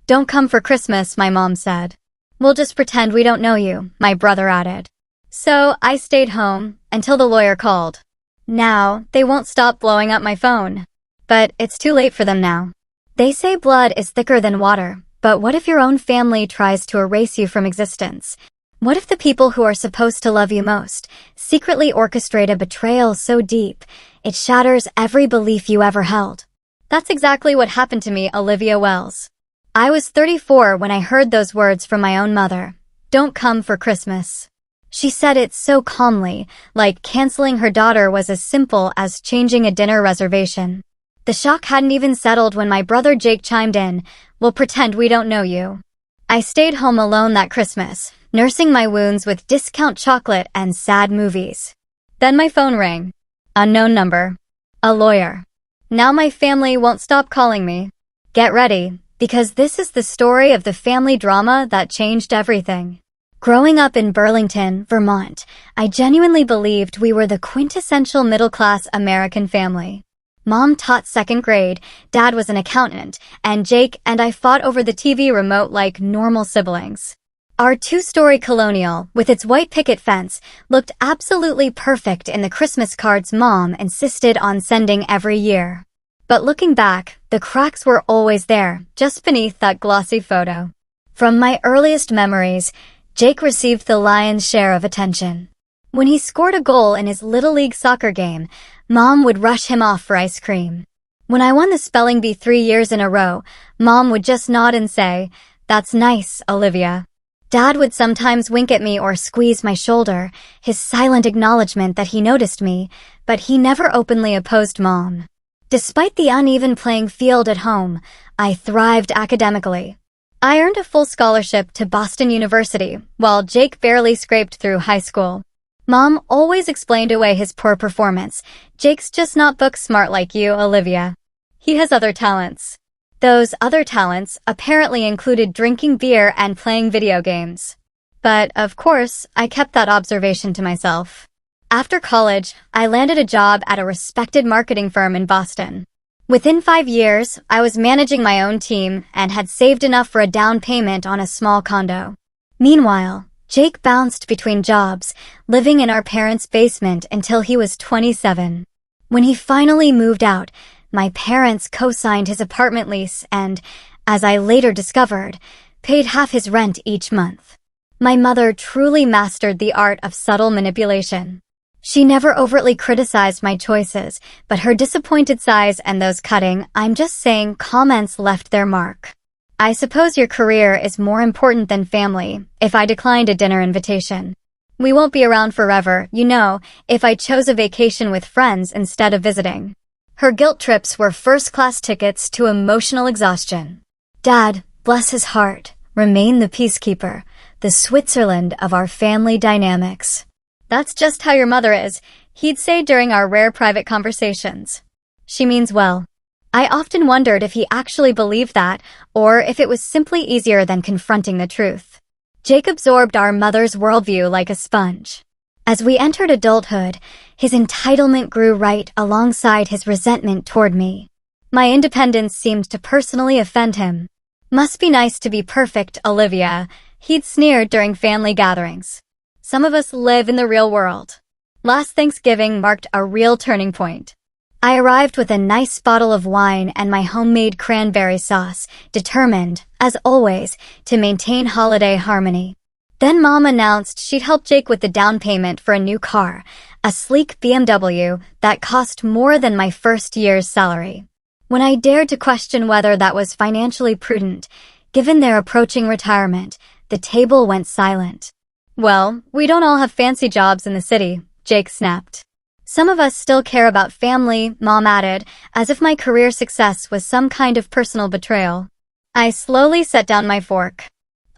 "Don't come for Christmas," my mom said. "We'll just pretend we don't know you," my brother added. So I stayed home until the lawyer called. Now, they won't stop blowing up my phone. But it's too late for them now. They say blood is thicker than water, but what if your own family tries to erase you from existence? What if the people who are supposed to love you most secretly orchestrate a betrayal so deep it shatters every belief you ever held? That's exactly what happened to me, Olivia Wells. I was 34 when I heard those words from my own mother. "Don't come for Christmas." She said it so calmly, like canceling her daughter was as simple as changing a dinner reservation. The shock hadn't even settled when my brother Jake chimed in, "We'll pretend we don't know you." I stayed home alone that Christmas, nursing my wounds with discount chocolate and sad movies. Then my phone rang. Unknown number. A lawyer. Now my family won't stop calling me. Get ready, because this is the story of the family drama that changed everything. Growing up in Burlington, Vermont, I genuinely believed we were the quintessential middle-class American family. Mom taught second grade, Dad was an accountant, and Jake and I fought over the TV remote like normal siblings. Our two-story colonial, with its white picket fence, looked absolutely perfect in the Christmas cards Mom insisted on sending every year. But looking back, the cracks were always there, just beneath that glossy photo. From my earliest memories, Jake received the lion's share of attention. When he scored a goal in his Little League soccer game, Mom would rush him off for ice cream. When I won the spelling bee 3 years in a row, Mom would just nod and say, "That's nice, Olivia." Dad would sometimes wink at me or squeeze my shoulder, his silent acknowledgement that he noticed me, but he never openly opposed Mom. Despite the uneven playing field at home, I thrived academically. I earned a full scholarship to Boston University, while Jake barely scraped through high school. Mom always explained away his poor performance. "Jake's just not book smart like you, Olivia. He has other talents." Those other talents apparently included drinking beer and playing video games. But, of course, I kept that observation to myself. After college, I landed a job at a respected marketing firm in Boston. Within 5 years, I was managing my own team and had saved enough for a down payment on a small condo. Meanwhile, Jake bounced between jobs, living in our parents' basement until he was 27. When he finally moved out, my parents co-signed his apartment lease and, as I later discovered, paid half his rent each month. My mother truly mastered the art of subtle manipulation. She never overtly criticized my choices, but her disappointed sighs and those cutting, "I'm just saying," comments left their mark. "I suppose your career is more important than family," if I declined a dinner invitation. "We won't be around forever, you know," if I chose a vacation with friends instead of visiting. Her guilt trips were first-class tickets to emotional exhaustion. Dad, bless his heart, remained the peacekeeper, the Switzerland of our family dynamics. "That's just how your mother is," he'd say during our rare private conversations. "She means well." I often wondered if he actually believed that, or if it was simply easier than confronting the truth. Jake absorbed our mother's worldview like a sponge. As we entered adulthood, his entitlement grew right alongside his resentment toward me. My independence seemed to personally offend him. "Must be nice to be perfect, Olivia," he'd sneered during family gatherings. Some of us live in the real world. Last Thanksgiving marked a real turning point. I arrived with a nice bottle of wine and my homemade cranberry sauce, determined, as always, to maintain holiday harmony. Then Mom announced she'd help Jake with the down payment for a new car, a sleek BMW that cost more than my first year's salary. When I dared to question whether that was financially prudent, given their approaching retirement, the table went silent. "Well, we don't all have fancy jobs in the city," Jake snapped. "Some of us still care about family," Mom added, as if my career success was some kind of personal betrayal. I slowly set down my fork.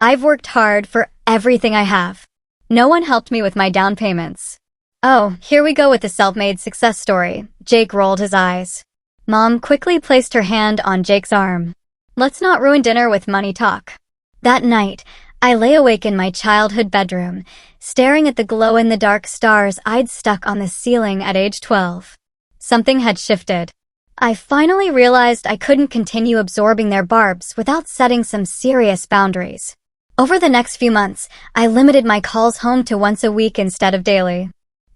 I've worked hard for everything I have. No one helped me with my down payments. "Oh, here we go with the self-made success story," Jake rolled his eyes. Mom quickly placed her hand on Jake's arm. "Let's not ruin dinner with money talk." That night, I lay awake in my childhood bedroom, staring at the glow-in-the-dark stars I'd stuck on the ceiling at age 12. Something had shifted. I finally realized I couldn't continue absorbing their barbs without setting some serious boundaries. Over the next few months, I limited my calls home to once a week instead of daily.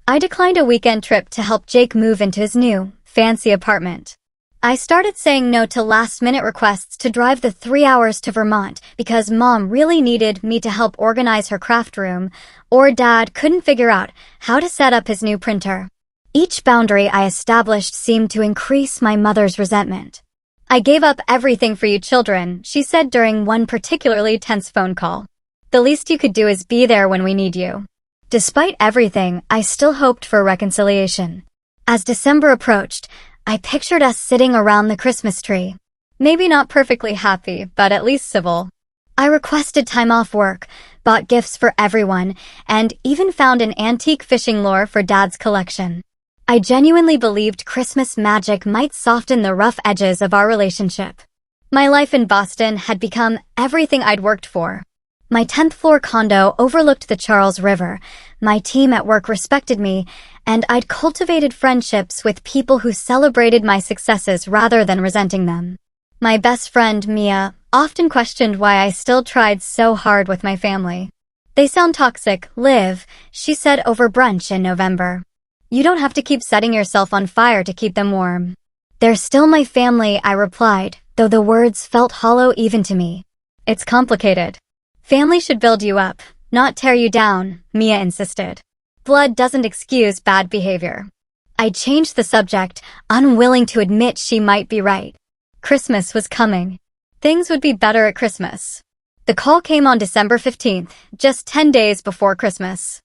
I declined a weekend trip to help Jake move into his new, fancy apartment. I started saying no to last-minute requests to drive the 3 hours to Vermont because Mom really needed me to help organize her craft room, or Dad couldn't figure out how to set up his new printer. Each boundary I established seemed to increase my mother's resentment. "I gave up everything for you children," she said during one particularly tense phone call. "The least you could do is be there when we need you." Despite everything, I still hoped for reconciliation. As December approached, I pictured us sitting around the Christmas tree. Maybe not perfectly happy, but at least civil. I requested time off work, bought gifts for everyone, and even found an antique fishing lure for Dad's collection. I genuinely believed Christmas magic might soften the rough edges of our relationship. My life in Boston had become everything I'd worked for. My 10th floor condo overlooked the Charles River, my team at work respected me, and I'd cultivated friendships with people who celebrated my successes rather than resenting them. My best friend, Mia, often questioned why I still tried so hard with my family. "They sound toxic, Liv," she said over brunch in November. "You don't have to keep setting yourself on fire to keep them warm." "They're still my family," I replied, though the words felt hollow even to me. "It's complicated. Family should build you up, not tear you down," Mia insisted. "Blood doesn't excuse bad behavior." I changed the subject, unwilling to admit she might be right. Christmas was coming. Things would be better at Christmas. The call came on December 15th, just 10 days before Christmas.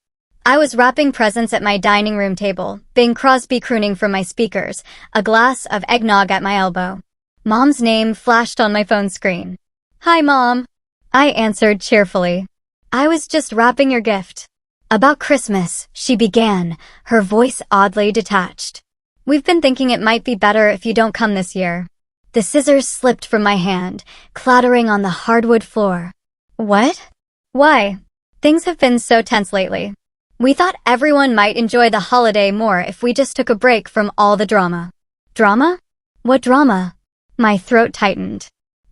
I was wrapping presents at my dining room table, Bing Crosby crooning from my speakers, a glass of eggnog at my elbow. Mom's name flashed on my phone screen. "Hi, Mom," I answered cheerfully. "I was just wrapping your gift." "About Christmas," she began, her voice oddly detached. "We've been thinking it might be better if you don't come this year." The scissors slipped from my hand, clattering on the hardwood floor. "What? Why?" "Things have been so tense lately. We thought everyone might enjoy the holiday more if we just took a break from all the drama." "Drama? What drama?" My throat tightened.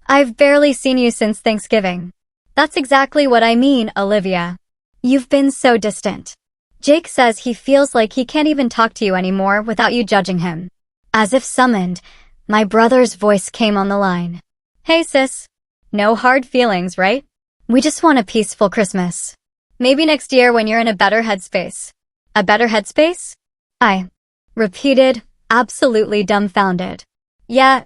"I've barely seen you since Thanksgiving." "That's exactly what I mean, Olivia. You've been so distant. Jake says he feels like he can't even talk to you anymore without you judging him." As if summoned, my brother's voice came on the line. "Hey, sis. No hard feelings, right? We just want a peaceful Christmas. Maybe next year when you're in a better headspace." "A better headspace?" I repeated, absolutely dumbfounded. "Yeah,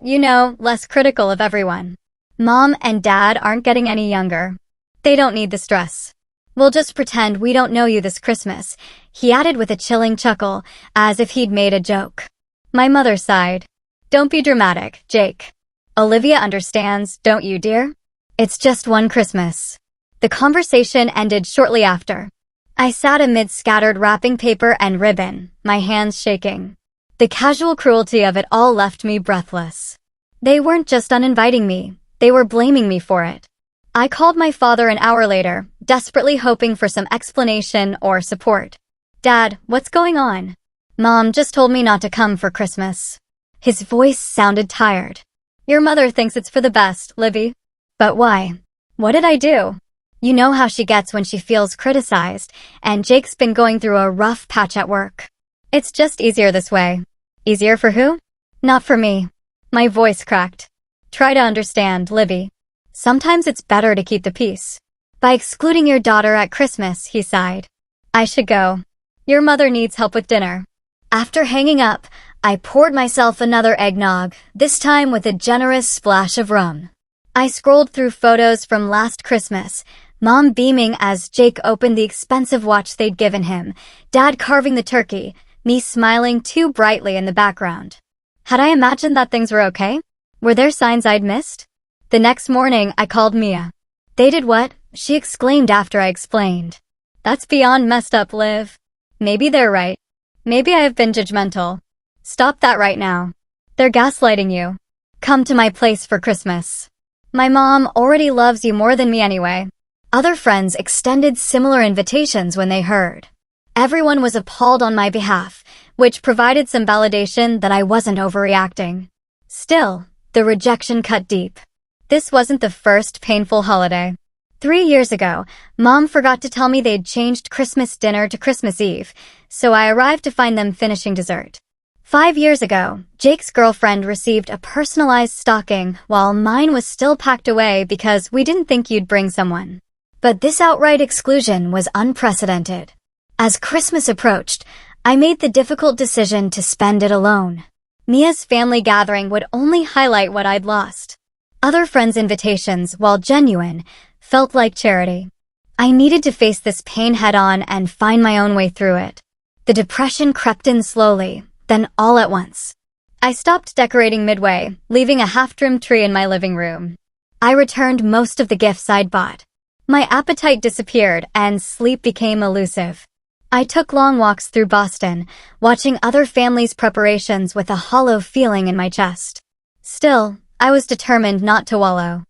less critical of everyone. Mom and Dad aren't getting any younger. They don't need the stress. We'll just pretend we don't know you this Christmas," he added with a chilling chuckle, as if he'd made a joke. My mother sighed. "Don't be dramatic, Jake. Olivia understands, don't you, dear? It's just one Christmas." The conversation ended shortly after. I sat amid scattered wrapping paper and ribbon, my hands shaking. The casual cruelty of it all left me breathless. They weren't just uninviting me, they were blaming me for it. I called my father an hour later, desperately hoping for some explanation or support. "Dad, what's going on?" "Mom just told me not to come for Christmas." His voice sounded tired. "Your mother thinks it's for the best, Livy." "But why? What did I do?" "You know how she gets when she feels criticized, and Jake's been going through a rough patch at work. It's just easier this way." "Easier for who?" "Not for me." My voice cracked. "Try to understand, Livy. Sometimes it's better to keep the peace." "By excluding your daughter at Christmas," he sighed. "I should go. Your mother needs help with dinner." After hanging up, I poured myself another eggnog, this time with a generous splash of rum. I scrolled through photos from last Christmas, Mom beaming as Jake opened the expensive watch they'd given him, Dad carving the turkey, me smiling too brightly in the background. Had I imagined that things were okay? Were there signs I'd missed? The next morning, I called Mia. "They did what?" she exclaimed after I explained. "That's beyond messed up, Liv. Maybe they're right. Maybe I have been judgmental. Stop that right now. They're gaslighting you. Come to my place for Christmas. My mom already loves you more than me anyway." Other friends extended similar invitations when they heard. Everyone was appalled on my behalf, which provided some validation that I wasn't overreacting. Still, the rejection cut deep. This wasn't the first painful holiday. 3 years ago, Mom forgot to tell me they'd changed Christmas dinner to Christmas Eve, so I arrived to find them finishing dessert. 5 years ago, Jake's girlfriend received a personalized stocking while mine was still packed away because we didn't think you'd bring someone. But this outright exclusion was unprecedented. As Christmas approached, I made the difficult decision to spend it alone. Mia's family gathering would only highlight what I'd lost. Other friends' invitations, while genuine, felt like charity. I needed to face this pain head-on and find my own way through it. The depression crept in slowly, then all at once. I stopped decorating midway, leaving a half-trimmed tree in my living room. I returned most of the gifts I'd bought. My appetite disappeared and sleep became elusive. I took long walks through Boston, watching other families' preparations with a hollow feeling in my chest. Still, I was determined not to wallow.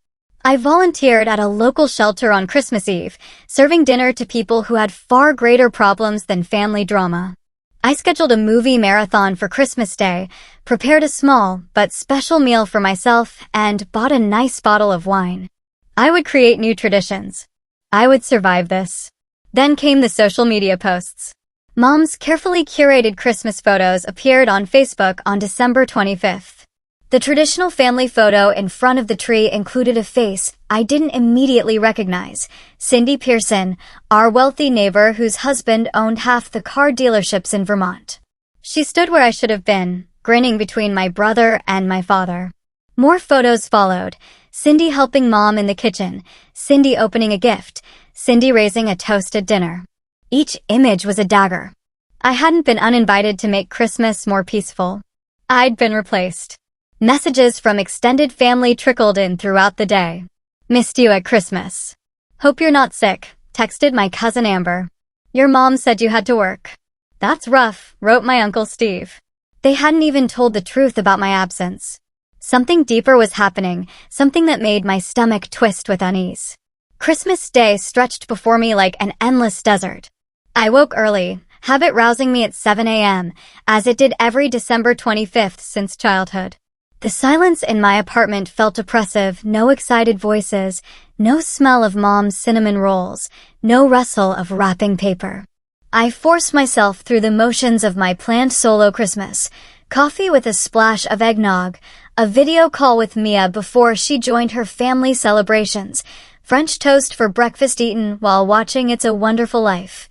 I volunteered at a local shelter on Christmas Eve, serving dinner to people who had far greater problems than family drama. I scheduled a movie marathon for Christmas Day, prepared a small but special meal for myself, and bought a nice bottle of wine. I would create new traditions. I would survive this. Then came the social media posts. Mom's carefully curated Christmas photos appeared on Facebook on December 25th. The traditional family photo in front of the tree included a face I didn't immediately recognize: Cindy Pearson, our wealthy neighbor whose husband owned half the car dealerships in Vermont. She stood where I should have been, grinning between my brother and my father. More photos followed: Cindy helping Mom in the kitchen, Cindy opening a gift, Cindy raising a toast at dinner. Each image was a dagger. I hadn't been uninvited to make Christmas more peaceful. I'd been replaced. Messages from extended family trickled in throughout the day. Missed you at Christmas. Hope you're not sick, texted my cousin Amber. Your mom said you had to work. That's rough, wrote my Uncle Steve. They hadn't even told the truth about my absence. Something deeper was happening, something that made my stomach twist with unease. Christmas Day stretched before me like an endless desert. I woke early, habit rousing me at 7 a.m., as it did every December 25th since childhood. The silence in my apartment felt oppressive: no excited voices, no smell of Mom's cinnamon rolls, no rustle of wrapping paper. I forced myself through the motions of my planned solo Christmas: coffee with a splash of eggnog, a video call with Mia before she joined her family celebrations, French toast for breakfast eaten while watching It's a Wonderful Life,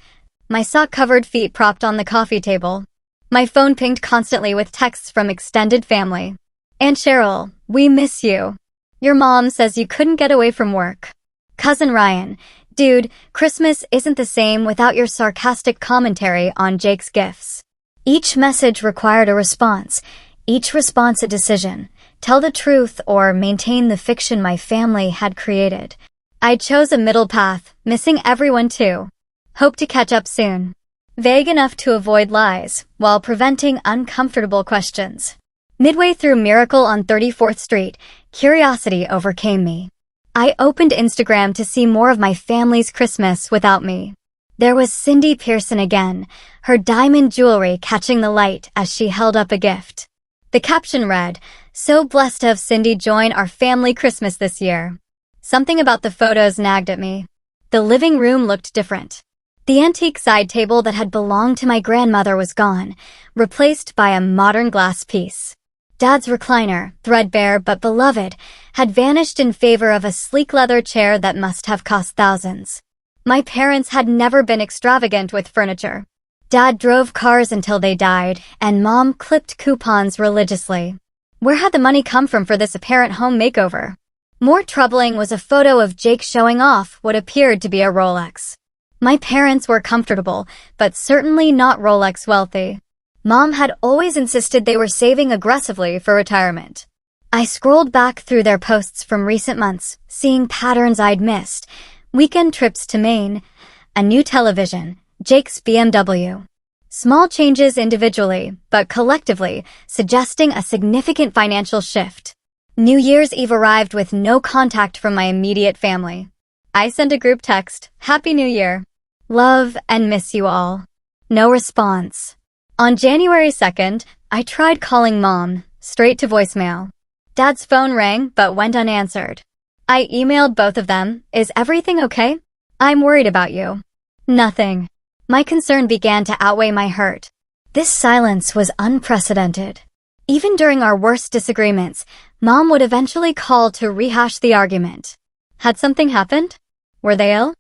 my sock-covered feet propped on the coffee table. My phone pinged constantly with texts from extended family. Aunt Cheryl, we miss you. Your mom says you couldn't get away from work. Cousin Ryan, dude, Christmas isn't the same without your sarcastic commentary on Jake's gifts. Each message required a response, each response a decision: tell the truth or maintain the fiction my family had created. I chose a middle path, missing everyone too. Hope to catch up soon. Vague enough to avoid lies, while preventing uncomfortable questions. Midway through Miracle on 34th Street, curiosity overcame me. I opened Instagram to see more of my family's Christmas without me. There was Cindy Pearson again, her diamond jewelry catching the light as she held up a gift. The caption read, "So blessed to have Cindy join our family Christmas this year." Something about the photos nagged at me. The living room looked different. The antique side table that had belonged to my grandmother was gone, replaced by a modern glass piece. Dad's recliner, threadbare but beloved, had vanished in favor of a sleek leather chair that must have cost thousands. My parents had never been extravagant with furniture. Dad drove cars until they died, and Mom clipped coupons religiously. Where had the money come from for this apparent home makeover? More troubling was a photo of Jake showing off what appeared to be a Rolex. My parents were comfortable, but certainly not Rolex wealthy. Mom had always insisted they were saving aggressively for retirement. I scrolled back through their posts from recent months, seeing patterns I'd missed: weekend trips to Maine, a new television, Jake's BMW. Small changes individually, but collectively, suggesting a significant financial shift. New Year's Eve arrived with no contact from my immediate family. I sent a group text, "Happy New Year. Love and miss you all." No response. On January 2nd, I tried calling Mom, straight to voicemail. Dad's phone rang but went unanswered. I emailed both of them. Is everything okay? I'm worried about you. Nothing. My concern began to outweigh my hurt. This silence was unprecedented. Even during our worst disagreements, Mom would eventually call to rehash the argument. Had something happened? Were they ill?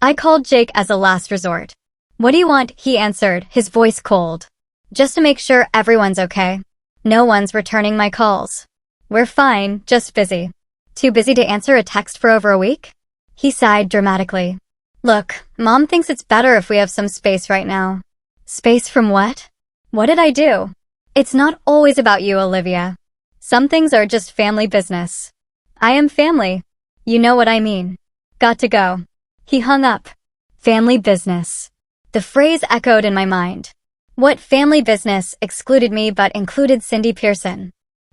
I called Jake as a last resort. What do you want? He answered, his voice cold. Just to make sure everyone's okay. No one's returning my calls. We're fine, just busy. Too busy to answer a text for over a week? He sighed dramatically. Look, Mom thinks it's better if we have some space right now. Space from what? What did I do? It's not always about you, Olivia. Some things are just family business. I am family. You know what I mean. Got to go. He hung up. Family business. The phrase echoed in my mind. What family business excluded me but included Cindy Pearson?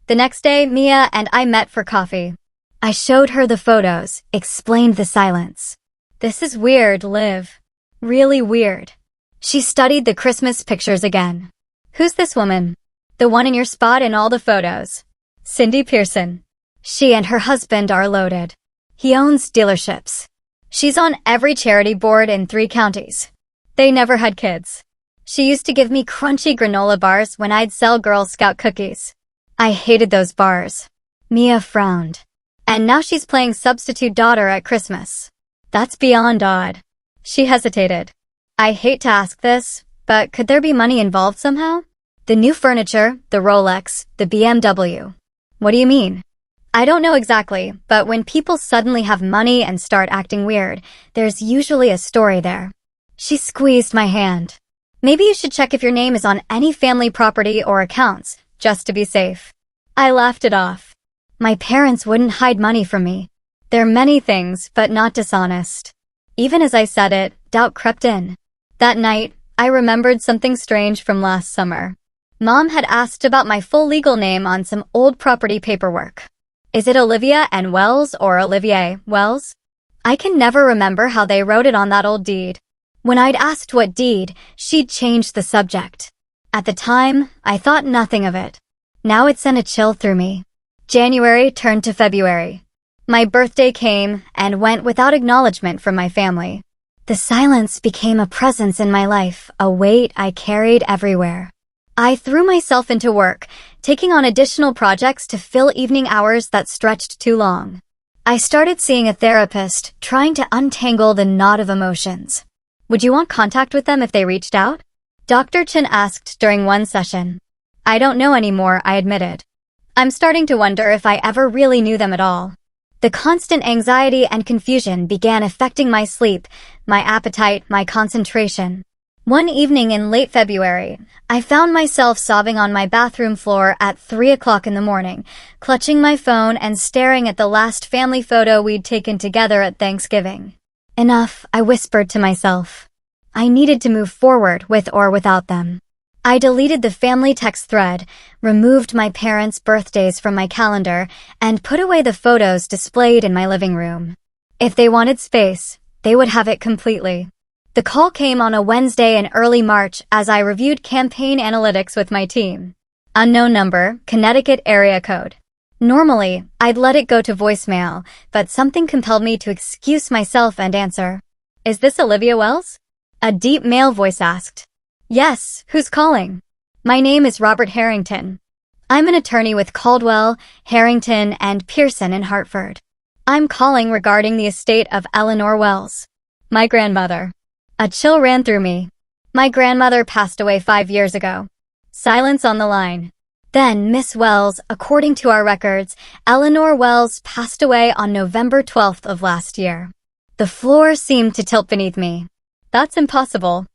The next day, Mia and I met for coffee. I showed her the photos, explained the silence. This is weird, Liv. Really weird. She studied the Christmas pictures again. Who's this woman? The one in your spot in all the photos. Cindy Pearson. She and her husband are loaded. He owns dealerships. She's on every charity board in 3 counties. They never had kids. She used to give me crunchy granola bars when I'd sell Girl Scout cookies. I hated those bars. Mia frowned. And now she's playing substitute daughter at Christmas. That's beyond odd. She hesitated. I hate to ask this, but could there be money involved somehow? The new furniture, the Rolex, the BMW. What do you mean? I don't know exactly, but when people suddenly have money and start acting weird, there's usually a story there. She squeezed my hand. Maybe you should check if your name is on any family property or accounts, just to be safe. I laughed it off. My parents wouldn't hide money from me. They're many things, but not dishonest. Even as I said it, doubt crept in. That night, I remembered something strange from last summer. Mom had asked about my full legal name on some old property paperwork. Is it Olivia N. Wells or Olivier Wells? I can never remember how they wrote it on that old deed. When I'd asked what deed, she'd changed the subject. At the time, I thought nothing of it. Now it sent a chill through me. January turned to February. My birthday came and went without acknowledgement from my family. The silence became a presence in my life, a weight I carried everywhere. I threw myself into work, taking on additional projects to fill evening hours that stretched too long. I started seeing a therapist, trying to untangle the knot of emotions. Would you want contact with them if they reached out? Dr. Chen asked during one session. I don't know anymore, I admitted. I'm starting to wonder if I ever really knew them at all. The constant anxiety and confusion began affecting my sleep, my appetite, my concentration. One evening in late February, I found myself sobbing on my bathroom floor at 3 o'clock in the morning, clutching my phone and staring at the last family photo we'd taken together at Thanksgiving. Enough, I whispered to myself. I needed to move forward with or without them. I deleted the family text thread, removed my parents' birthdays from my calendar, and put away the photos displayed in my living room. If they wanted space, they would have it completely. The call came on a Wednesday in early March as I reviewed campaign analytics with my team. Unknown number, Connecticut area code. Normally, I'd let it go to voicemail, but something compelled me to excuse myself and answer. Is this Olivia Wells? A deep male voice asked. Yes, who's calling? My name is Robert Harrington. I'm an attorney with Caldwell, Harrington, and Pearson in Hartford. I'm calling regarding the estate of Eleanor Wells. My grandmother. A chill ran through me. My grandmother passed away 5 years ago. Silence on the line. Then, Miss Wells, according to our records, Eleanor Wells passed away on November 12th of last year. The floor seemed to tilt beneath me. That's impossible.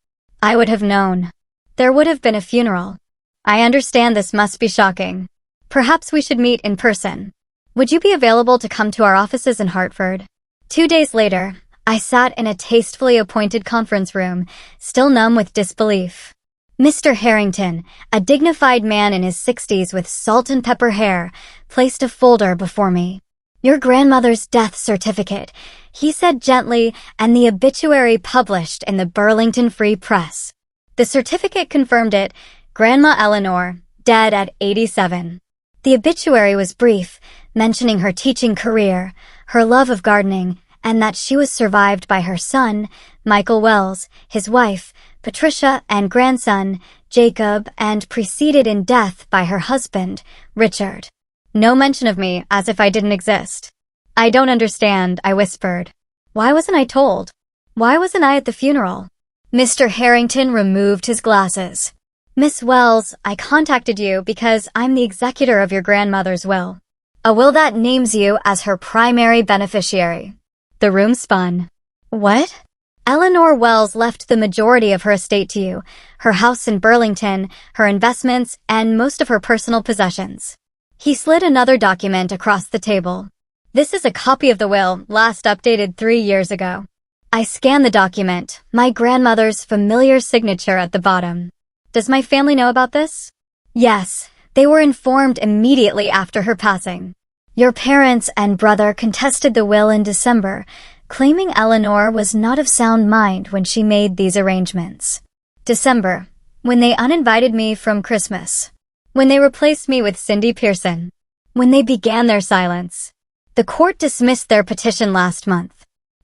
I would have known. There would have been a funeral. I understand this must be shocking. Perhaps we should meet in person. Would you be available to come to our offices in Hartford? 2 days later, I sat in a tastefully appointed conference room, still numb with disbelief. Mr. Harrington, a dignified man in his 60s with salt and pepper hair, placed a folder before me. Your grandmother's death certificate, he said gently, and the obituary published in the Burlington Free Press. The certificate confirmed it, Grandma Eleanor, dead at 87. The obituary was brief, mentioning her teaching career, her love of gardening, and that she was survived by her son, Michael Wells, his wife, Patricia, and grandson, Jacob, and preceded in death by her husband, Richard. No mention of me, as if I didn't exist. I don't understand, I whispered. Why wasn't I told? Why wasn't I at the funeral? Mr. Harrington removed his glasses. Miss Wells, I contacted you because I'm the executor of your grandmother's will. A will that names you as her primary beneficiary. The room spun. What? Eleanor Wells left the majority of her estate to you, her house in Burlington, her investments, and most of her personal possessions. He slid another document across the table. This is a copy of the will, last updated 3 years ago. I scanned the document, my grandmother's familiar signature at the bottom. Does my family know about this? Yes, they were informed immediately after her passing. Your parents and brother contested the will in December, claiming Eleanor was not of sound mind when she made these arrangements. December, when they uninvited me from Christmas. When they replaced me with Cindy Pearson. When they began their silence. The court dismissed their petition last month.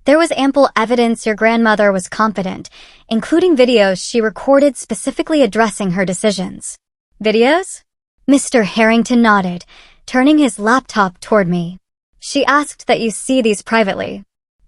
There was ample evidence your grandmother was competent, including videos she recorded specifically addressing her decisions. Videos? Mr. Harrington nodded, turning his laptop toward me. She asked that you see these privately.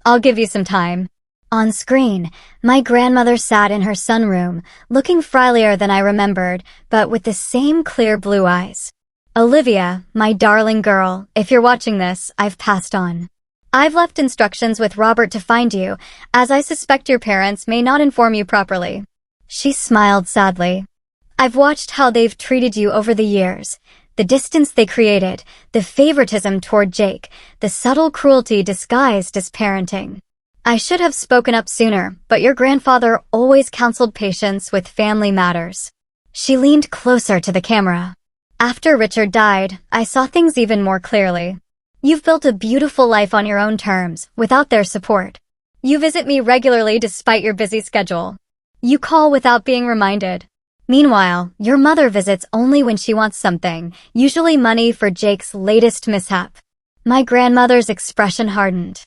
I'll give you some time. On screen, my grandmother sat in her sunroom, looking frilier than I remembered, but with the same clear blue eyes. Olivia, my darling girl, if you're watching this, I've passed on. I've left instructions with Robert to find you, as I suspect your parents may not inform you properly. She smiled sadly. I've watched how they've treated you over the years. The distance they created, the favoritism toward Jake, the subtle cruelty disguised as parenting. I should have spoken up sooner, but your grandfather always counseled patience with family matters. She leaned closer to the camera. After Richard died, I saw things even more clearly. You've built a beautiful life on your own terms, without their support. You visit me regularly despite your busy schedule. You call without being reminded. Meanwhile, your mother visits only when she wants something, usually money for Jake's latest mishap. My grandmother's expression hardened.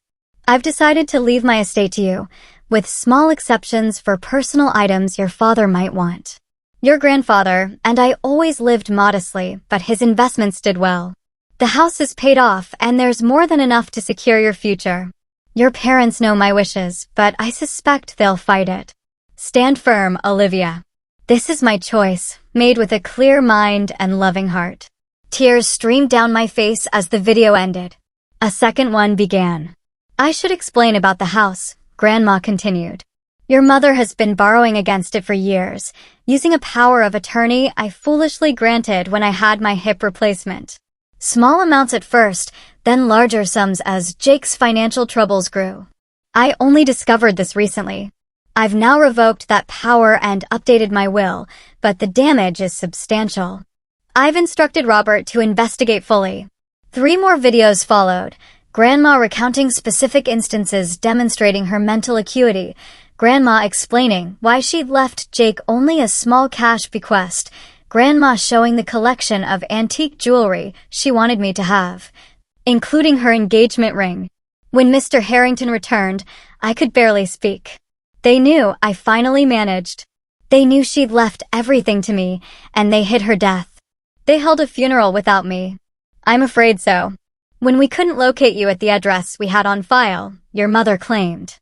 I've decided to leave my estate to you, with small exceptions for personal items your father might want. Your grandfather and I always lived modestly, but his investments did well. The house is paid off, and there's more than enough to secure your future. Your parents know my wishes, but I suspect they'll fight it. Stand firm, Olivia. This is my choice, made with a clear mind and loving heart. Tears streamed down my face as the video ended. A second one began. I should explain about the house, Grandma continued. Your mother has been borrowing against it for years, using a power of attorney I foolishly granted when I had my hip replacement. Small amounts at first, then larger sums as Jake's financial troubles grew. I only discovered this recently. I've now revoked that power and updated my will, but the damage is substantial. I've instructed Robert to investigate fully. 3 more videos followed, Grandma recounting specific instances demonstrating her mental acuity, Grandma explaining why she'd left Jake only a small cash bequest, Grandma showing the collection of antique jewelry she wanted me to have, including her engagement ring. When Mr. Harrington returned, I could barely speak. They knew I finally managed. They knew she'd left everything to me, and they hid her death. They held a funeral without me. I'm afraid so. When we couldn't locate you at the address we had on file, your mother claimed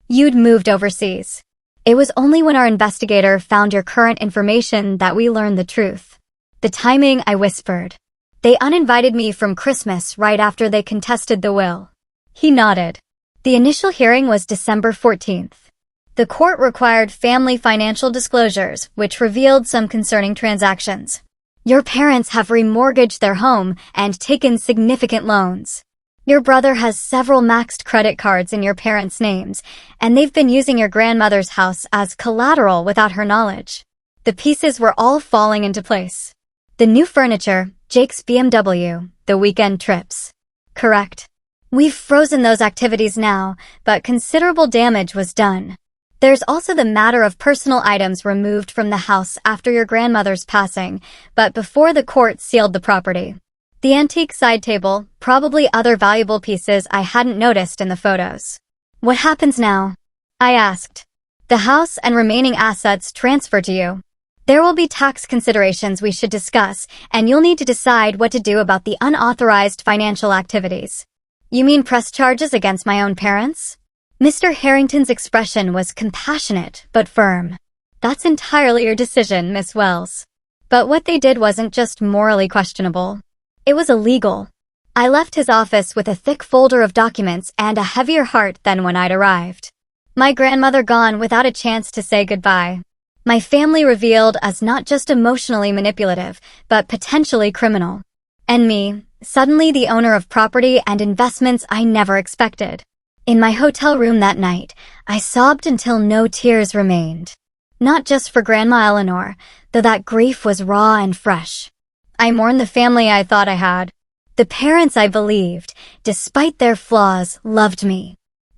you'd moved overseas. It was only when our investigator found your current information that we learned the truth. The timing, I whispered. They uninvited me from Christmas right after they contested the will. He nodded. The initial hearing was December 14th. The court required family financial disclosures, which revealed some concerning transactions. Your parents have remortgaged their home and taken significant loans. Your brother has several maxed credit cards in your parents' names, and they've been using your grandmother's house as collateral without her knowledge. The pieces were all falling into place. The new furniture, Jake's BMW, the weekend trips. Correct. We've frozen those activities now, but considerable damage was done. There's also the matter of personal items removed from the house after your grandmother's passing, but before the court sealed the property. The antique side table, probably other valuable pieces I hadn't noticed in the photos. What happens now? I asked. The house and remaining assets transfer to you. There will be tax considerations we should discuss, and you'll need to decide what to do about the unauthorized financial activities. You mean press charges against my own parents? Mr. Harrington's expression was compassionate but firm. That's entirely your decision, Miss Wells. But what they did wasn't just morally questionable. It was illegal. I left his office with a thick folder of documents and a heavier heart than when I'd arrived. My grandmother gone without a chance to say goodbye. My family revealed as not just emotionally manipulative, but potentially criminal. And me, suddenly the owner of property and investments I never expected. In my hotel room that night, I sobbed until no tears remained. Not just for Grandma Eleanor, though that grief was raw and fresh. I mourned the family I thought I had. The parents I believed, despite their flaws, loved me.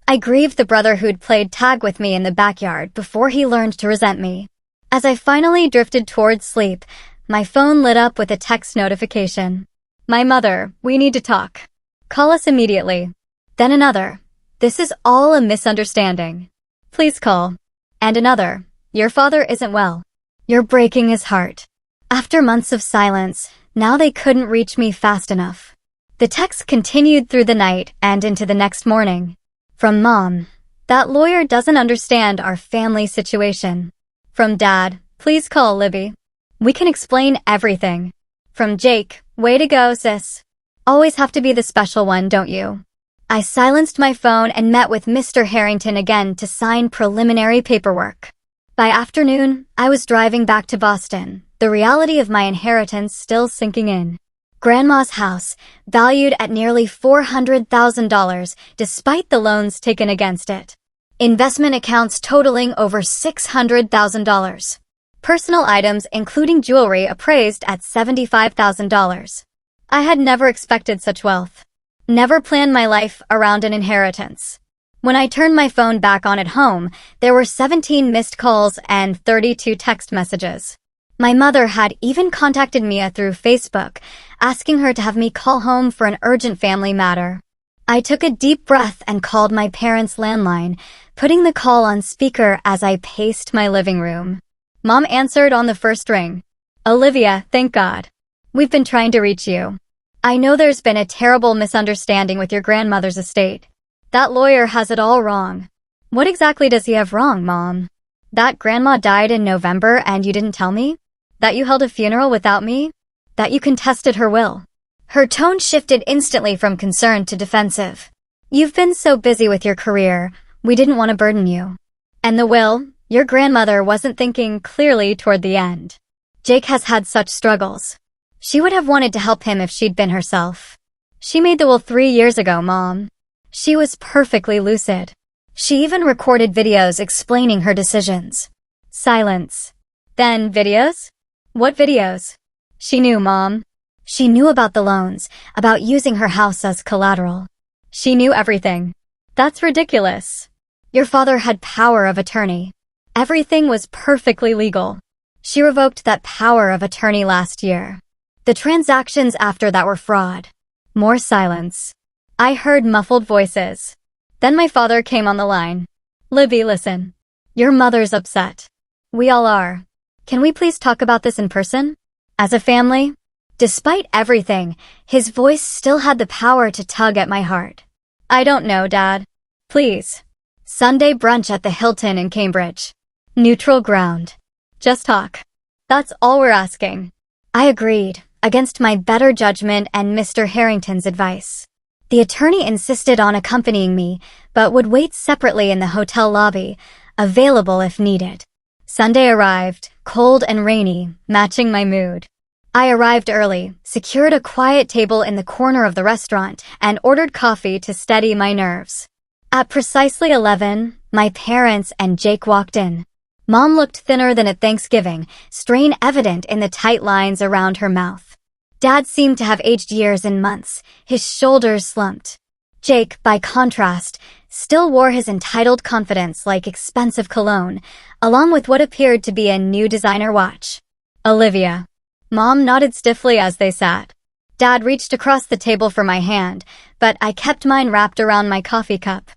I grieved the brother who'd played tag with me in the backyard before he learned to resent me. As I finally drifted towards sleep, my phone lit up with a text notification. My mother, we need to talk. Call us immediately. Then another. This is all a misunderstanding. Please call. And another. Your father isn't well. You're breaking his heart. After months of silence, now they couldn't reach me fast enough. The texts continued through the night and into the next morning. From Mom, that lawyer doesn't understand our family situation. From Dad, please call Libby. We can explain everything. From Jake, way to go, sis. Always have to be the special one, don't you? I silenced my phone and met with Mr. Harrington again to sign preliminary paperwork. By afternoon, I was driving back to Boston, the reality of my inheritance still sinking in. Grandma's house, valued at nearly $400,000 despite the loans taken against it. Investment accounts totaling over $600,000. Personal items including jewelry appraised at $75,000. I had never expected such wealth. Never planned my life around an inheritance. When I turned my phone back on at home, there were 17 missed calls and 32 text messages. My mother had even contacted Mia through Facebook, asking her to have me call home for an urgent family matter. I took a deep breath and called my parents' landline, putting the call on speaker as I paced my living room. Mom answered on the first ring. Olivia, thank God. We've been trying to reach you. I know there's been a terrible misunderstanding with your grandmother's estate. That lawyer has it all wrong. What exactly does he have wrong, Mom? That Grandma died in November and you didn't tell me? That you held a funeral without me? That you contested her will? Her tone shifted instantly from concern to defensive. You've been so busy with your career, we didn't want to burden you. And the will, your grandmother wasn't thinking clearly toward the end. Jake has had such struggles. She would have wanted to help him if she'd been herself. She made the will 3 years ago, Mom. She was perfectly lucid. She even recorded videos explaining her decisions. Silence. Then videos? What videos? She knew, Mom. She knew about the loans, about using her house as collateral. She knew everything. That's ridiculous. Your father had power of attorney. Everything was perfectly legal. She revoked that power of attorney last year. The transactions after that were fraud. More silence. I heard muffled voices. Then my father came on the line. Libby, listen. Your mother's upset. We all are. Can we please talk about this in person? As a family? Despite everything, his voice still had the power to tug at my heart. I don't know, Dad. Please. Sunday brunch at the Hilton in Cambridge. Neutral ground. Just talk. That's all we're asking. I agreed, against my better judgment and Mr. Harrington's advice. The attorney insisted on accompanying me, but would wait separately in the hotel lobby, available if needed. Sunday arrived, cold and rainy, matching my mood. I arrived early, secured a quiet table in the corner of the restaurant, and ordered coffee to steady my nerves. At precisely 11, my parents and Jake walked in. Mom looked thinner than at Thanksgiving, strain evident in the tight lines around her mouth. Dad seemed to have aged years in months, his shoulders slumped. Jake, by contrast, still wore his entitled confidence like expensive cologne, along with what appeared to be a new designer watch. Olivia. Mom nodded stiffly as they sat. Dad reached across the table for my hand, but I kept mine wrapped around my coffee cup.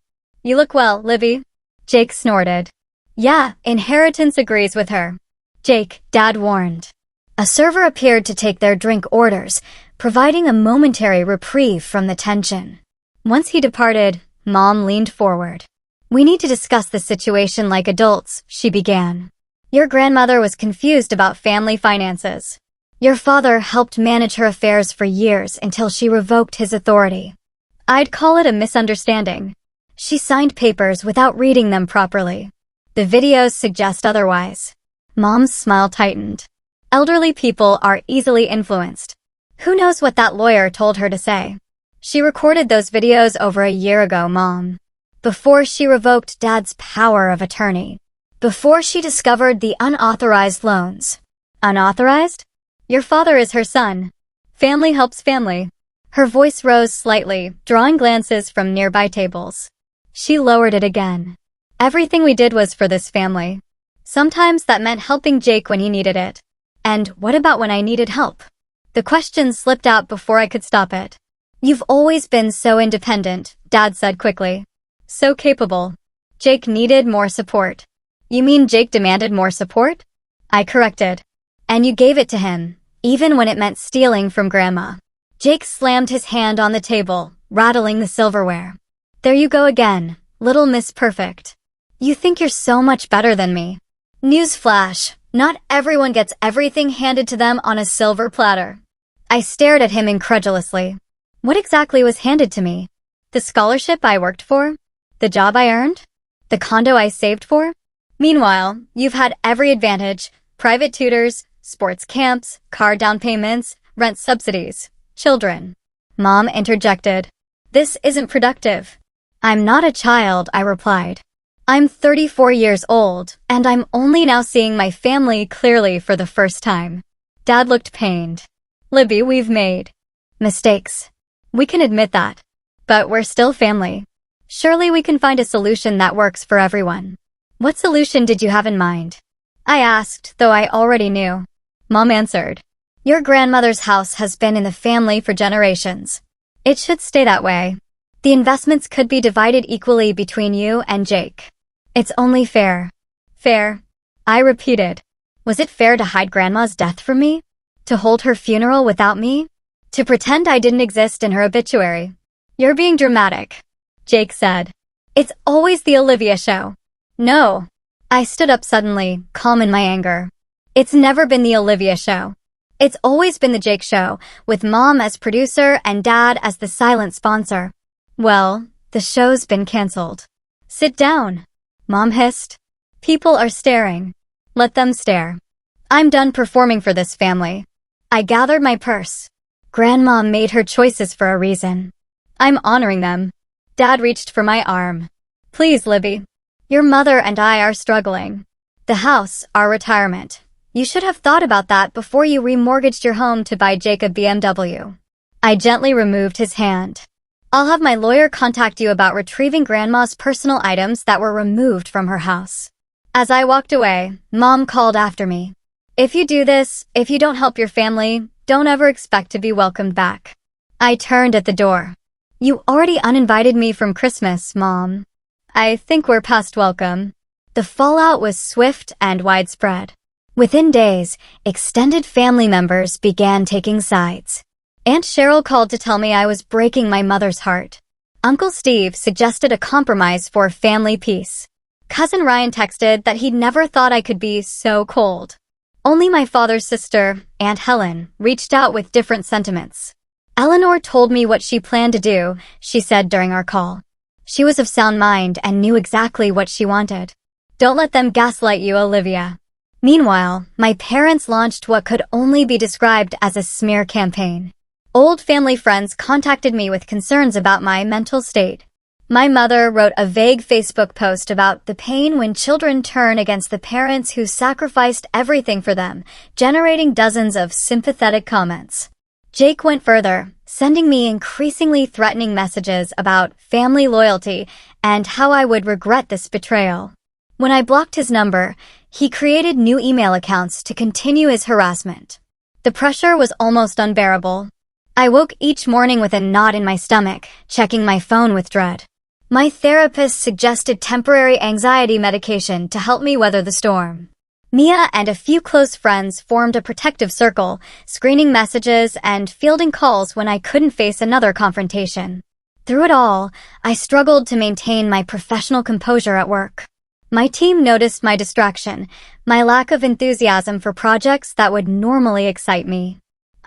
You look well, Libby. Jake snorted. Yeah, inheritance agrees with her. Jake, Dad warned. A server appeared to take their drink orders, providing a momentary reprieve from the tension. Once he departed, Mom leaned forward. We need to discuss the situation like adults, she began. Your grandmother was confused about family finances. Your father helped manage her affairs for years until she revoked his authority. I'd call it a misunderstanding. She signed papers without reading them properly. The videos suggest otherwise. Mom's smile tightened. Elderly people are easily influenced. Who knows what that lawyer told her to say? She recorded those videos over a year ago, Mom. Before she revoked Dad's power of attorney. Before she discovered the unauthorized loans. Unauthorized? Your father is her son. Family helps family. Her voice rose slightly, drawing glances from nearby tables. She lowered it again. Everything we did was for this family. Sometimes that meant helping Jake when he needed it. And what about when I needed help? The question slipped out before I could stop it. You've always been so independent, Dad said quickly. So capable. Jake needed more support. You mean Jake demanded more support? I corrected. And you gave it to him, even when it meant stealing from Grandma. Jake slammed his hand on the table, rattling the silverware. There you go again, little Miss Perfect. You think you're so much better than me. Newsflash, not everyone gets everything handed to them on a silver platter. I stared at him incredulously. What exactly was handed to me? The scholarship I worked for? The job I earned? The condo I saved for? Meanwhile, you've had every advantage: private tutors, sports camps, car down payments, rent subsidies, children. Mom interjected. This isn't productive. I'm not a child, I replied. I'm 34 years old, and I'm only now seeing my family clearly for the first time. Dad looked pained. Libby, we've made mistakes. We can admit that. But we're still family. Surely we can find a solution that works for everyone. What solution did you have in mind? I asked, though I already knew. Mom answered. Your grandmother's house has been in the family for generations. It should stay that way. The investments could be divided equally between you and Jake. It's only fair. Fair? I repeated. Was it fair to hide Grandma's death from me? To hold her funeral without me? To pretend I didn't exist in her obituary? You're being dramatic, Jake said. It's always the Olivia show. No. I stood up suddenly, calm in my anger. It's never been the Olivia show. It's always been the Jake show, with Mom as producer and Dad as the silent sponsor. Well, the show's been canceled. Sit down, Mom hissed. People are staring. Let them stare. I'm done performing for this family. I gathered my purse. Grandma made her choices for a reason. I'm honoring them. Dad reached for my arm. Please, Libby. Your mother and I are struggling. The house, our retirement. You should have thought about that before you remortgaged your home to buy Jake a BMW. I gently removed his hand. I'll have my lawyer contact you about retrieving Grandma's personal items that were removed from her house. As I walked away, Mom called after me. If you do this, if you don't help your family, don't ever expect to be welcomed back. I turned at the door. You already uninvited me from Christmas, Mom. I think we're past welcome. The fallout was swift and widespread. Within days, extended family members began taking sides. Aunt Cheryl called to tell me I was breaking my mother's heart. Uncle Steve suggested a compromise for family peace. Cousin Ryan texted that he'd never thought I could be so cold. Only my father's sister, Aunt Helen, reached out with different sentiments. Eleanor told me what she planned to do, she said during our call. She was of sound mind and knew exactly what she wanted. Don't let them gaslight you, Olivia. Meanwhile, my parents launched what could only be described as a smear campaign. Old family friends contacted me with concerns about my mental state. My mother wrote a vague Facebook post about the pain when children turn against the parents who sacrificed everything for them, generating dozens of sympathetic comments. Jake went further, sending me increasingly threatening messages about family loyalty and how I would regret this betrayal. When I blocked his number, he created new email accounts to continue his harassment. The pressure was almost unbearable. I woke each morning with a knot in my stomach, checking my phone with dread. My therapist suggested temporary anxiety medication to help me weather the storm. Mia and a few close friends formed a protective circle, screening messages and fielding calls when I couldn't face another confrontation. Through it all, I struggled to maintain my professional composure at work. My team noticed my distraction, my lack of enthusiasm for projects that would normally excite me.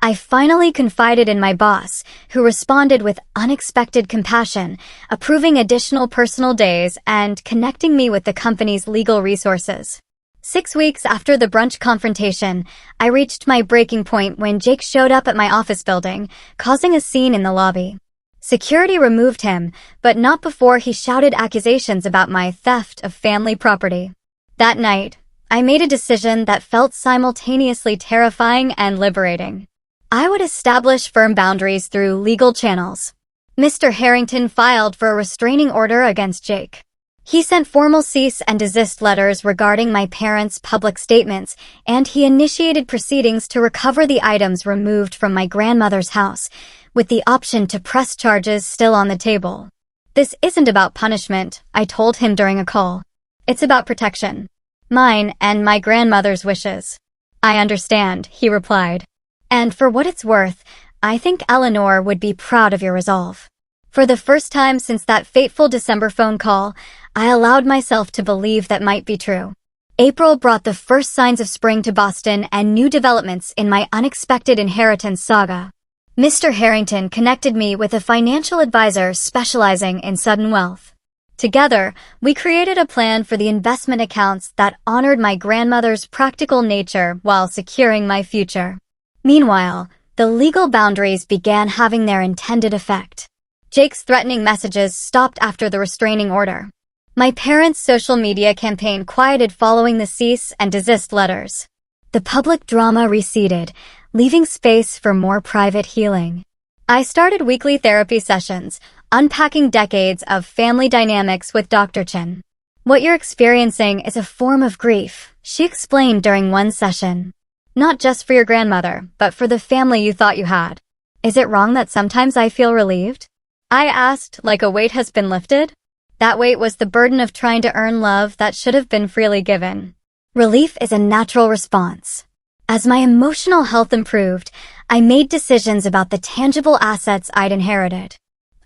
I finally confided in my boss, who responded with unexpected compassion, approving additional personal days and connecting me with the company's legal resources. 6 weeks after the brunch confrontation, I reached my breaking point when Jake showed up at my office building, causing a scene in the lobby. Security removed him, but not before he shouted accusations about my theft of family property. That night, I made a decision that felt simultaneously terrifying and liberating. I would establish firm boundaries through legal channels. Mr. Harrington filed for a restraining order against Jake. He sent formal cease and desist letters regarding my parents' public statements, and he initiated proceedings to recover the items removed from my grandmother's house, with the option to press charges still on the table. This isn't about punishment, I told him during a call. It's about protection. Mine and my grandmother's wishes. I understand, he replied. And for what it's worth, I think Eleanor would be proud of your resolve. For the first time since that fateful December phone call, I allowed myself to believe that might be true. April brought the first signs of spring to Boston and new developments in my unexpected inheritance saga. Mr. Harrington connected me with a financial advisor specializing in sudden wealth. Together, we created a plan for the investment accounts that honored my grandmother's practical nature while securing my future. Meanwhile, the legal boundaries began having their intended effect. Jake's threatening messages stopped after the restraining order. My parents' social media campaign quieted following the cease and desist letters. The public drama receded, leaving space for more private healing. I started weekly therapy sessions, unpacking decades of family dynamics with Dr. Chen. What you're experiencing is a form of grief, she explained during one session. Not just for your grandmother, but for the family you thought you had. Is it wrong that sometimes I feel relieved? I asked, like a weight has been lifted? That weight was the burden of trying to earn love that should have been freely given. Relief is a natural response. As my emotional health improved, I made decisions about the tangible assets I'd inherited.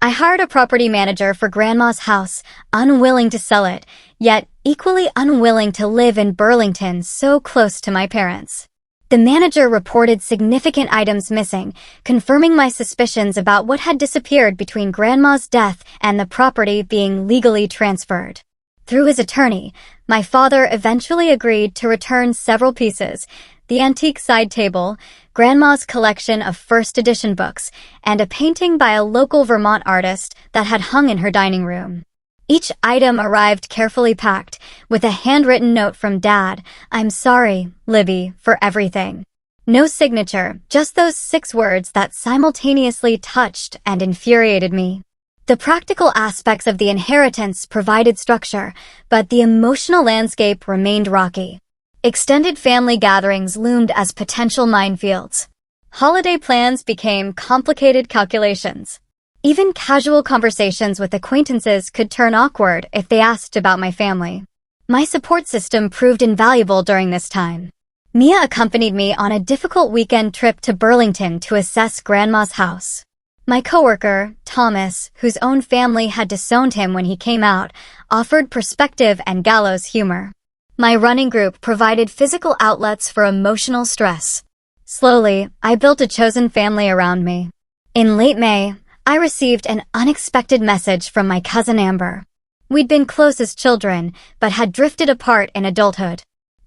I hired a property manager for Grandma's house, unwilling to sell it, yet equally unwilling to live in Burlington so close to my parents. The manager reported significant items missing, confirming my suspicions about what had disappeared between Grandma's death and the property being legally transferred. Through his attorney, my father eventually agreed to return several pieces: the antique side table, Grandma's collection of first edition books, and a painting by a local Vermont artist that had hung in her dining room. Each item arrived carefully packed, with a handwritten note from Dad: "I'm sorry, Libby, for everything." No signature, just those 6 words that simultaneously touched and infuriated me. The practical aspects of the inheritance provided structure, but the emotional landscape remained rocky. Extended family gatherings loomed as potential minefields. Holiday plans became complicated calculations. Even casual conversations with acquaintances could turn awkward if they asked about my family. My support system proved invaluable during this time. Mia accompanied me on a difficult weekend trip to Burlington to assess Grandma's house. My coworker, Thomas, whose own family had disowned him when he came out, offered perspective and gallows humor. My running group provided physical outlets for emotional stress. Slowly, I built a chosen family around me. In late May, I received an unexpected message from my cousin Amber. We'd been close as children, but had drifted apart in adulthood.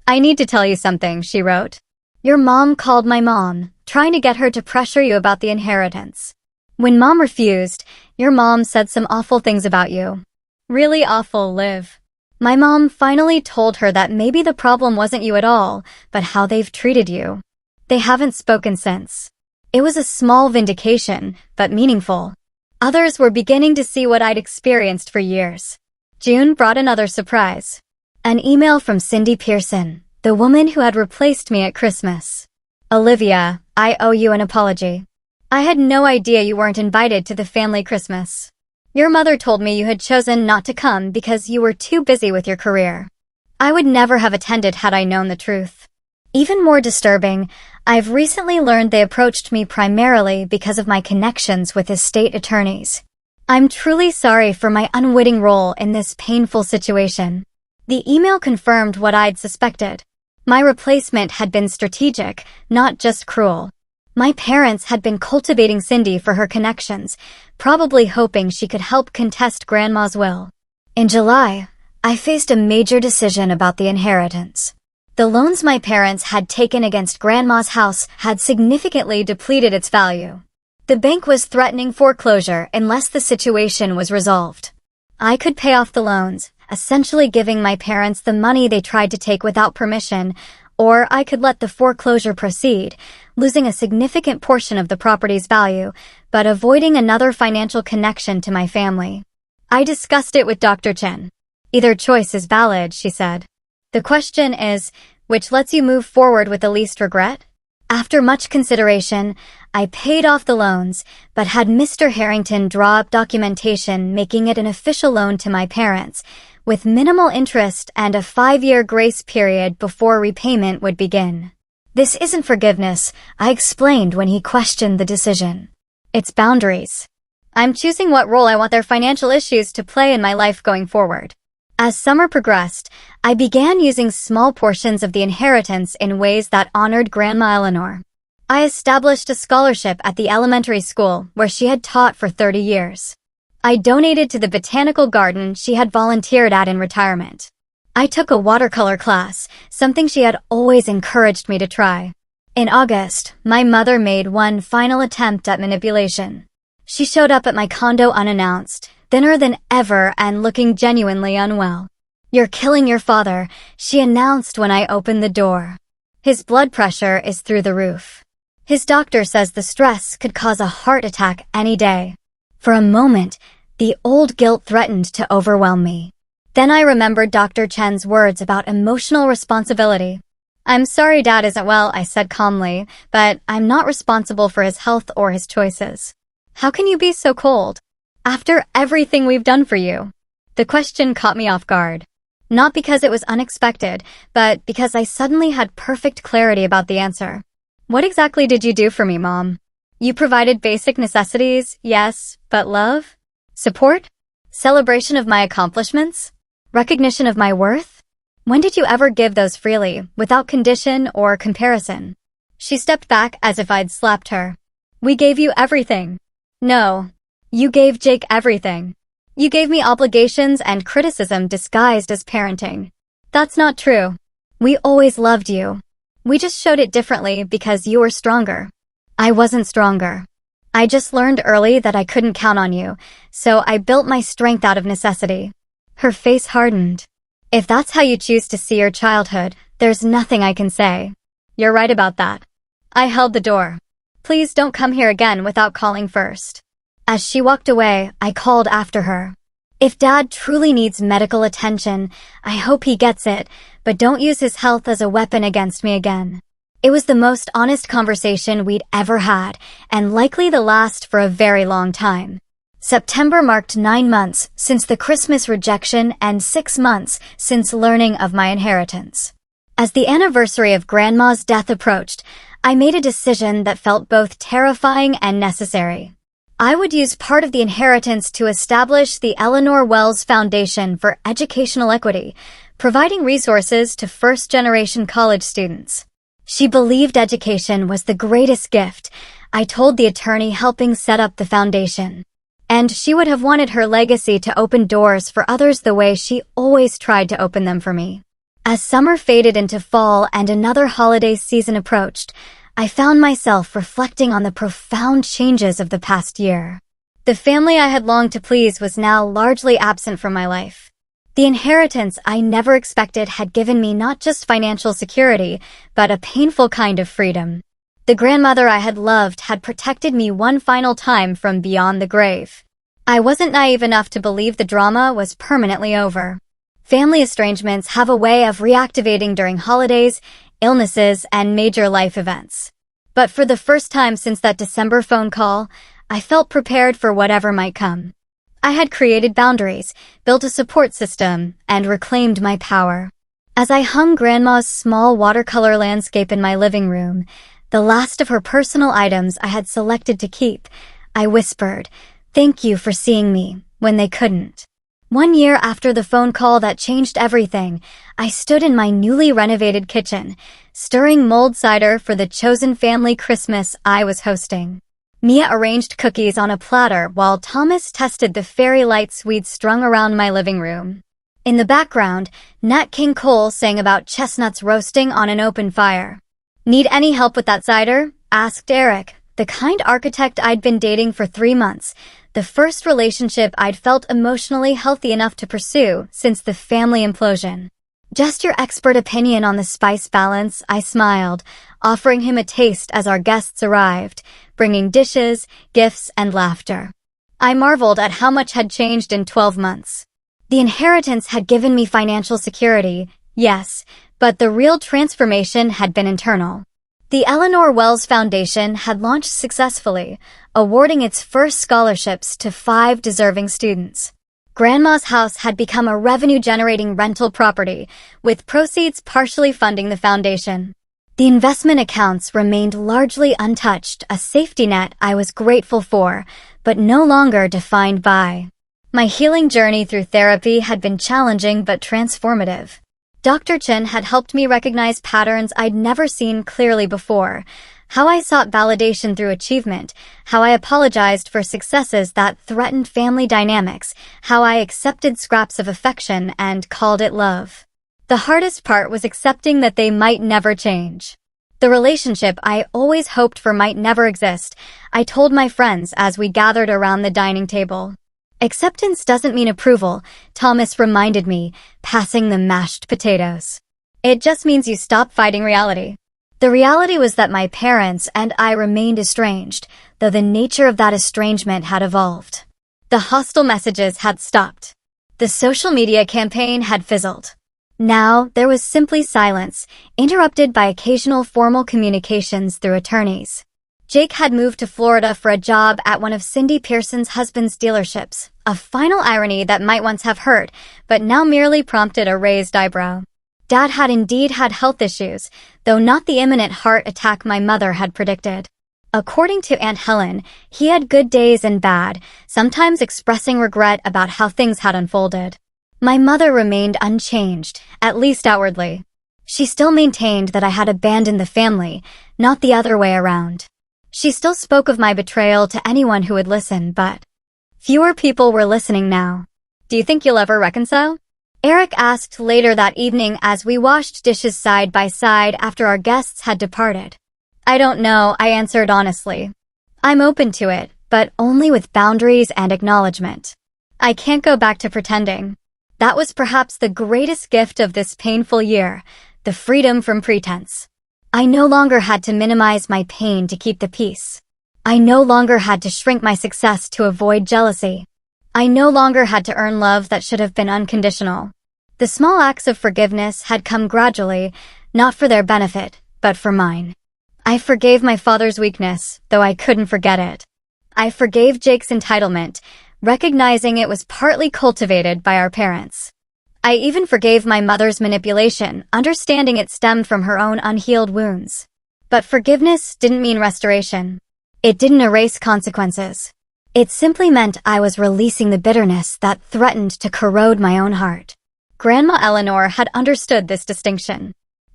"I need to tell you something," she wrote. "Your mom called my mom, trying to get her to pressure you about the inheritance. When Mom refused, your mom said some awful things about you. Really awful, Liv. My mom finally told her that maybe the problem wasn't you at all, but how they've treated you. They haven't spoken since." It was a small vindication, but meaningful. Others were beginning to see what I'd experienced for years. June brought another surprise. An email from Cindy Pearson, the woman who had replaced me at Christmas. "Olivia, I owe you an apology. I had no idea you weren't invited to the family Christmas. Your mother told me you had chosen not to come because you were too busy with your career. I would never have attended had I known the truth. Even more disturbing, I've recently learned they approached me primarily because of my connections with estate attorneys. I'm truly sorry for my unwitting role in this painful situation. The email confirmed what I'd suspected. My replacement had been strategic, not just cruel. My parents had been cultivating Cindy for her connections, probably hoping she could help contest Grandma's will. In July, I faced a major decision about the inheritance. The loans my parents had taken against Grandma's house had significantly depleted its value. The bank was threatening foreclosure unless the situation was resolved. I could pay off the loans, essentially giving my parents the money they tried to take without permission, or I could let the foreclosure proceed, losing a significant portion of the property's value, but avoiding another financial connection to my family. I discussed it with Dr. Chen. Either choice is valid, she said. The question is, which lets you move forward with the least regret? After much consideration, I paid off the loans, but had Mr. Harrington draw up documentation making it an official loan to my parents, with minimal interest and a 5-year grace period before repayment would begin. This isn't forgiveness, I explained when he questioned the decision. It's boundaries. I'm choosing what role I want their financial issues to play in my life going forward. As summer progressed, I began using small portions of the inheritance in ways that honored Grandma Eleanor. I established a scholarship at the elementary school where she had taught for 30 years. I donated to the botanical garden she had volunteered at in retirement. I took a watercolor class, something she had always encouraged me to try. In August, my mother made one final attempt at manipulation. She showed up at my condo unannounced, thinner than ever and looking genuinely unwell. "You're killing your father," she announced when I opened the door. "His blood pressure is through the roof. His doctor says the stress could cause a heart attack any day." For a moment, the old guilt threatened to overwhelm me. Then I remembered Dr. Chen's words about emotional responsibility. "I'm sorry Dad isn't well," I said calmly, "but I'm not responsible for his health or his choices." "How can you be so cold? After everything we've done for you?" The question caught me off guard. Not because it was unexpected, but because I suddenly had perfect clarity about the answer. "What exactly did you do for me, Mom?" "You provided basic necessities, yes, but love? Support? Celebration of my accomplishments? Recognition of my worth? When did you ever give those freely, without condition or comparison?" She stepped back as if I'd slapped her. "We gave you everything." "No. You gave Jake everything. You gave me obligations and criticism disguised as parenting." "That's not true. We always loved you. We just showed it differently because you were stronger." "I wasn't stronger. I just learned early that I couldn't count on you, so I built my strength out of necessity." Her face hardened. "If that's how you choose to see your childhood, there's nothing I can say." "You're right about that." I held the door. "Please don't come here again without calling first." As she walked away, I called after her. "If Dad truly needs medical attention, I hope he gets it, but don't use his health as a weapon against me again." It was the most honest conversation we'd ever had, and likely the last for a very long time. September marked 9 months since the Christmas rejection and 6 months since learning of my inheritance. As the anniversary of Grandma's death approached, I made a decision that felt both terrifying and necessary. I would use part of the inheritance to establish the Eleanor Wells Foundation for Educational Equity, providing resources to first-generation college students. She believed education was the greatest gift, I told the attorney helping set up the foundation. And she would have wanted her legacy to open doors for others the way she always tried to open them for me. As summer faded into fall and another holiday season approached, I found myself reflecting on the profound changes of the past year. The family I had longed to please was now largely absent from my life. The inheritance I never expected had given me not just financial security, but a painful kind of freedom. The grandmother I had loved had protected me one final time from beyond the grave. I wasn't naive enough to believe the drama was permanently over. Family estrangements have a way of reactivating during holidays, illnesses, and major life events. But for the first time since that December phone call, I felt prepared for whatever might come. I had created boundaries, built a support system, and reclaimed my power. As I hung Grandma's small watercolor landscape in my living room, the last of her personal items I had selected to keep, I whispered, "Thank you for seeing me," when they couldn't. 1 year after the phone call that changed everything, I stood in my newly renovated kitchen, stirring mulled cider for the chosen family Christmas I was hosting. Mia arranged cookies on a platter while Thomas tested the fairy lights we'd strung around my living room. In the background, Nat King Cole sang about chestnuts roasting on an open fire. "Need any help with that cider?" asked Eric, the kind architect I'd been dating for 3 months, the first relationship I'd felt emotionally healthy enough to pursue since the family implosion. "Just your expert opinion on the spice balance," I smiled, offering him a taste as our guests arrived, bringing dishes, gifts, and laughter. I marveled at how much had changed in 12 months. The inheritance had given me financial security, yes, but the real transformation had been internal. The Eleanor Wells Foundation had launched successfully, awarding its first scholarships to 5 deserving students. Grandma's house had become a revenue-generating rental property, with proceeds partially funding the foundation. The investment accounts remained largely untouched, a safety net I was grateful for, but no longer defined by. My healing journey through therapy had been challenging but transformative. Dr. Chin had helped me recognize patterns I'd never seen clearly before, how I sought validation through achievement, how I apologized for successes that threatened family dynamics, how I accepted scraps of affection and called it love. The hardest part was accepting that they might never change. The relationship I always hoped for might never exist, I told my friends as we gathered around the dining table. "Acceptance doesn't mean approval," Thomas reminded me, passing the mashed potatoes. "It just means you stop fighting reality." The reality was that my parents and I remained estranged, though the nature of that estrangement had evolved. The hostile messages had stopped. The social media campaign had fizzled. Now, there was simply silence, interrupted by occasional formal communications through attorneys. Jake had moved to Florida for a job at one of Cindy Pearson's husband's dealerships, a final irony that might once have hurt, but now merely prompted a raised eyebrow. Dad had indeed had health issues, though not the imminent heart attack my mother had predicted. According to Aunt Helen, he had good days and bad, sometimes expressing regret about how things had unfolded. My mother remained unchanged, at least outwardly. She still maintained that I had abandoned the family, not the other way around. She still spoke of my betrayal to anyone who would listen, but fewer people were listening now. "Do you think you'll ever reconcile?" Eric asked later that evening as we washed dishes side by side after our guests had departed. "I don't know," I answered honestly. "I'm open to it, but only with boundaries and acknowledgement. I can't go back to pretending." That was perhaps the greatest gift of this painful year, the freedom from pretense. I no longer had to minimize my pain to keep the peace. I no longer had to shrink my success to avoid jealousy. I no longer had to earn love that should have been unconditional. The small acts of forgiveness had come gradually, not for their benefit, but for mine. I forgave my father's weakness, though I couldn't forget it. I forgave Jake's entitlement, recognizing it was partly cultivated by our parents. I even forgave my mother's manipulation, understanding it stemmed from her own unhealed wounds. But forgiveness didn't mean restoration. It didn't erase consequences. It simply meant I was releasing the bitterness that threatened to corrode my own heart. Grandma Eleanor had understood this distinction.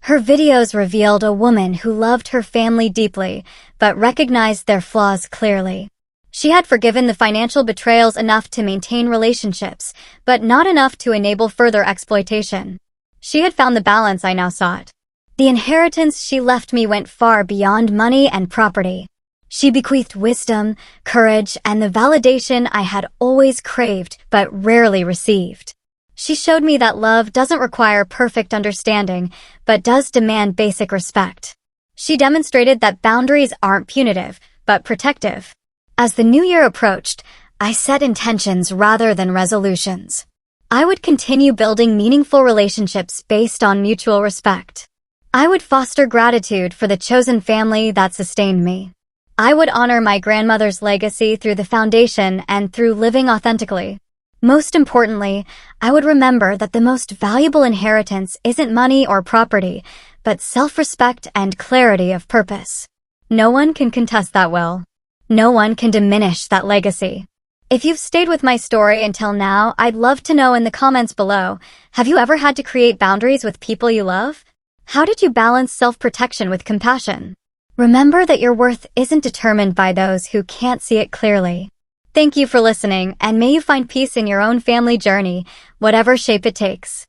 Her videos revealed a woman who loved her family deeply, but recognized their flaws clearly. She had forgiven the financial betrayals enough to maintain relationships, but not enough to enable further exploitation. She had found the balance I now sought. The inheritance she left me went far beyond money and property. She bequeathed wisdom, courage, and the validation I had always craved but rarely received. She showed me that love doesn't require perfect understanding, but does demand basic respect. She demonstrated that boundaries aren't punitive, but protective. As the new year approached, I set intentions rather than resolutions. I would continue building meaningful relationships based on mutual respect. I would foster gratitude for the chosen family that sustained me. I would honor my grandmother's legacy through the foundation and through living authentically. Most importantly, I would remember that the most valuable inheritance isn't money or property, but self-respect and clarity of purpose. No one can contest that will. No one can diminish that legacy. If you've stayed with my story until now, I'd love to know in the comments below, have you ever had to create boundaries with people you love? How did you balance self-protection with compassion? Remember that your worth isn't determined by those who can't see it clearly. Thank you for listening, and may you find peace in your own family journey, whatever shape it takes.